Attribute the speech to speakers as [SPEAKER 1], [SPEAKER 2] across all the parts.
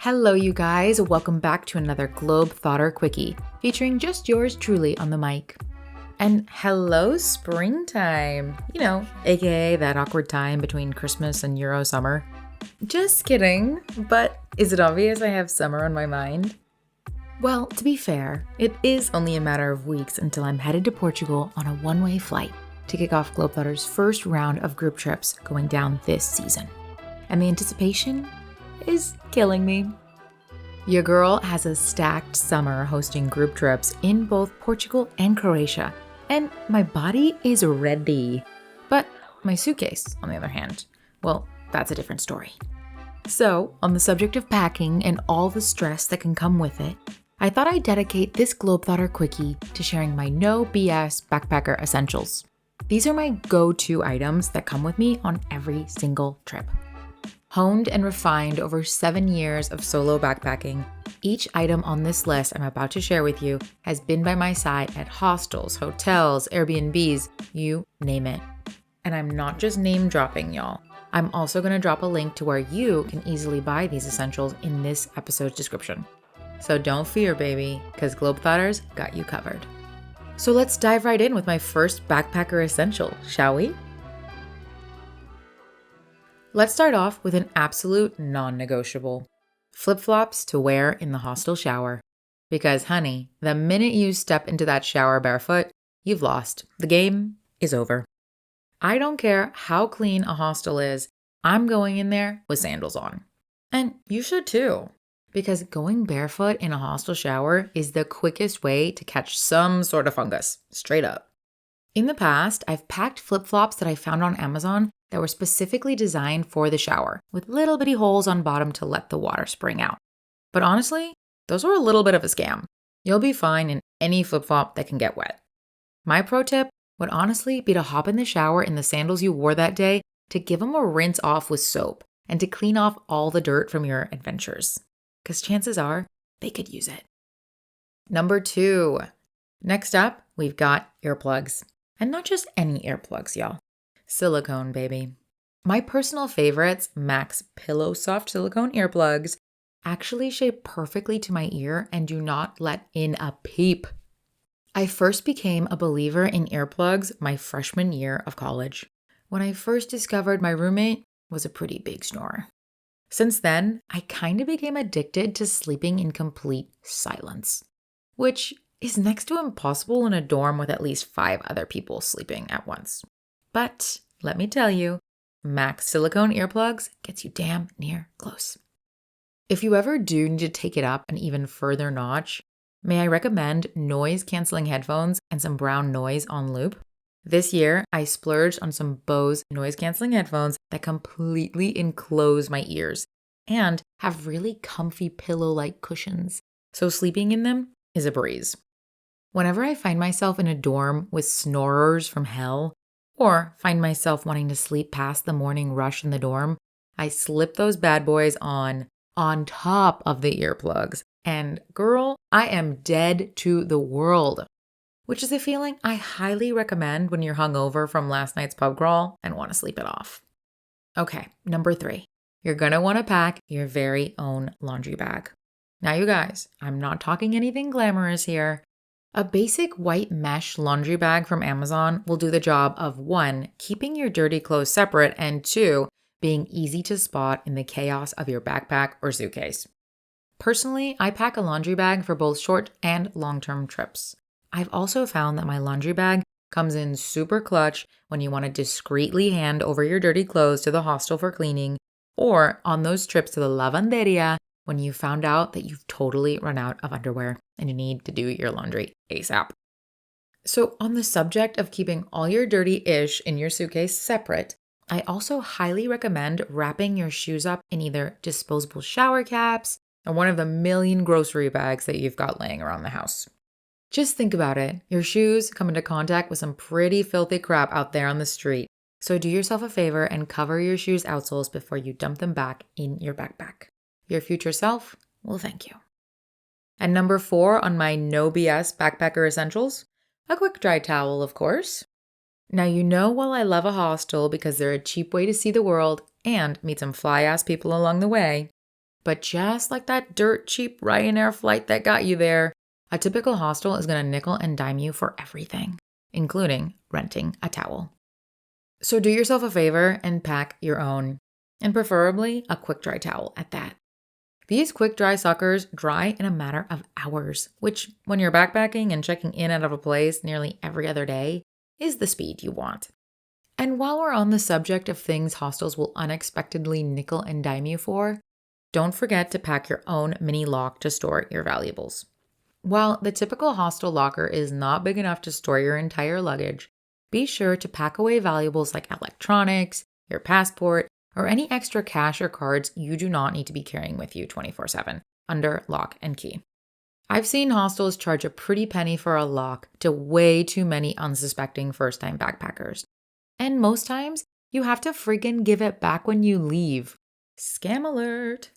[SPEAKER 1] Hello, you guys. Welcome back to another Globethotter Quickie, featuring just yours truly on the mic. And hello, springtime. AKA that awkward time between Christmas and Euro summer. Just kidding, but is it obvious I have summer on my mind? Well, to be fair, it is only a matter of weeks until I'm headed to Portugal on a one-way flight to kick off Globethotter's first round of group trips going down this season. And the anticipation is killing me. Your girl has a stacked summer hosting group trips in both Portugal and Croatia, and my body is ready. But my suitcase, on the other hand, well, that's a different story. So, on the subject of packing and all the stress that can come with it, I thought I'd dedicate this Globethotter Quickie to sharing my no BS backpacker essentials. These are my go-to items that come with me on every single trip. Honed and refined over 7 years of solo backpacking, each item on this list I'm about to share with you has been by my side at hostels, hotels, Airbnbs, you name it. And I'm not just name dropping, y'all. I'm also going to drop a link to where you can easily buy these essentials in this episode's description. So don't fear, baby, because Globethotters got you covered. So let's dive right in with my first backpacker essential, shall we? Let's start off with an absolute non-negotiable. Flip-flops to wear in the hostel shower. Because honey, the minute you step into that shower barefoot, you've lost. The game is over. I don't care how clean a hostel is, I'm going in there with sandals on. And you should too. Because going barefoot in a hostel shower is the quickest way to catch some sort of fungus, straight up. In the past, I've packed flip-flops that I found on Amazon that were specifically designed for the shower, with little bitty holes on bottom to let the water spring out. But honestly, those were a little bit of a scam. You'll be fine in any flip-flop that can get wet. My pro tip would honestly be to hop in the shower in the sandals you wore that day to give them a rinse off with soap and to clean off all the dirt from your adventures. Because chances are, they could use it. Number 2. Next up, we've got earplugs. And not just any earplugs, y'all. Silicone, baby. My personal favorites, Max Pillow Soft silicone earplugs, actually shape perfectly to my ear and do not let in a peep. I first became a believer in earplugs my freshman year of college, when I first discovered my roommate was a pretty big snorer. Since then, I kind of became addicted to sleeping in complete silence, which is next to impossible in a dorm with at least 5 other people sleeping at once. But let me tell you, Max silicone earplugs gets you damn near close. If you ever do need to take it up an even further notch, may I recommend noise-canceling headphones and some brown noise on loop? This year, I splurged on some Bose noise-canceling headphones that completely enclose my ears and have really comfy pillow-like cushions, so sleeping in them is a breeze. Whenever I find myself in a dorm with snorers from hell, or find myself wanting to sleep past the morning rush in the dorm, I slip those bad boys on top of the earplugs. And girl, I am dead to the world, which is a feeling I highly recommend when you're hungover from last night's pub crawl and want to sleep it off. Okay, number 3. You're going to want to pack your very own laundry bag. Now you guys, I'm not talking anything glamorous here. A basic white mesh laundry bag from Amazon will do the job of 1, keeping your dirty clothes separate, and 2, being easy to spot in the chaos of your backpack or suitcase. Personally, I pack a laundry bag for both short and long-term trips. I've also found that my laundry bag comes in super clutch when you want to discreetly hand over your dirty clothes to the hostel for cleaning, or on those trips to the lavanderia when you found out that you've totally run out of underwear and you need to do your laundry ASAP. So on the subject of keeping all your dirty-ish in your suitcase separate, I also highly recommend wrapping your shoes up in either disposable shower caps or one of the million grocery bags that you've got laying around the house. Just think about it. Your shoes come into contact with some pretty filthy crap out there on the street. So do yourself a favor and cover your shoes' outsoles before you dump them back in your backpack. Your future self will thank you. And number 4 on my no BS backpacker essentials, a quick dry towel, of course. Now, you know, while I love a hostel because they're a cheap way to see the world and meet some fly-ass people along the way, But just like that dirt cheap Ryanair flight that got you there, a typical hostel is going to nickel and dime you for everything, including renting a towel. So do yourself a favor and pack your own, and preferably a quick dry towel at that. These quick dry suckers dry in a matter of hours, which, when you're backpacking and checking in out of a place nearly every other day, is the speed you want. And while we're on the subject of things hostels will unexpectedly nickel and dime you for, don't forget to pack your own mini lock to store your valuables. While the typical hostel locker is not big enough to store your entire luggage, be sure to pack away valuables like electronics, your passport, or any extra cash or cards you do not need to be carrying with you 24/7 under lock and key. I've seen hostels charge a pretty penny for a lock to way too many unsuspecting first-time backpackers. And most times, you have to friggin' give it back when you leave. Scam alert!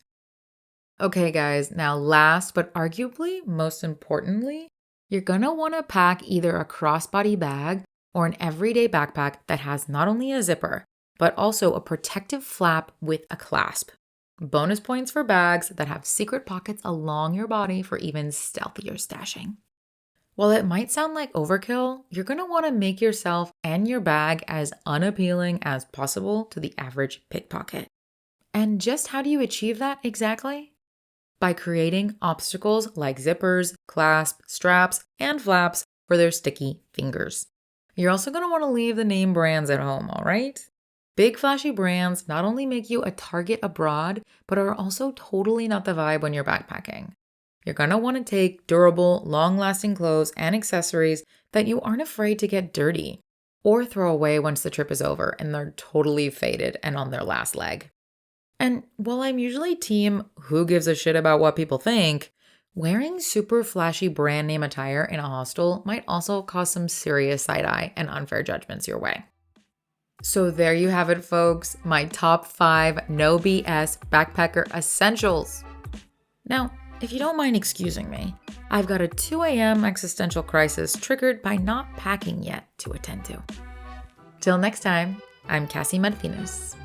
[SPEAKER 1] Okay guys, now last but arguably most importantly, you're gonna wanna pack either a crossbody bag or an everyday backpack that has not only a zipper, but also a protective flap with a clasp. Bonus points for bags that have secret pockets along your body for even stealthier stashing. While it might sound like overkill, you're going to want to make yourself and your bag as unappealing as possible to the average pickpocket. And just how do you achieve that exactly? By creating obstacles like zippers, clasps, straps, and flaps for their sticky fingers. You're also going to want to leave the name brands at home, all right? Big flashy brands not only make you a target abroad, but are also totally not the vibe when you're backpacking. You're going to want to take durable, long-lasting clothes and accessories that you aren't afraid to get dirty or throw away once the trip is over and they're totally faded and on their last leg. And while I'm usually team who gives a shit about what people think, wearing super flashy brand name attire in a hostel might also cause some serious side-eye and unfair judgments your way. So there you have it, folks, my top 5 no BS backpacker essentials. Now, if you don't mind excusing me, I've got a 2 a.m. existential crisis triggered by not packing yet to attend to. Till next time, I'm Cassy Martinez.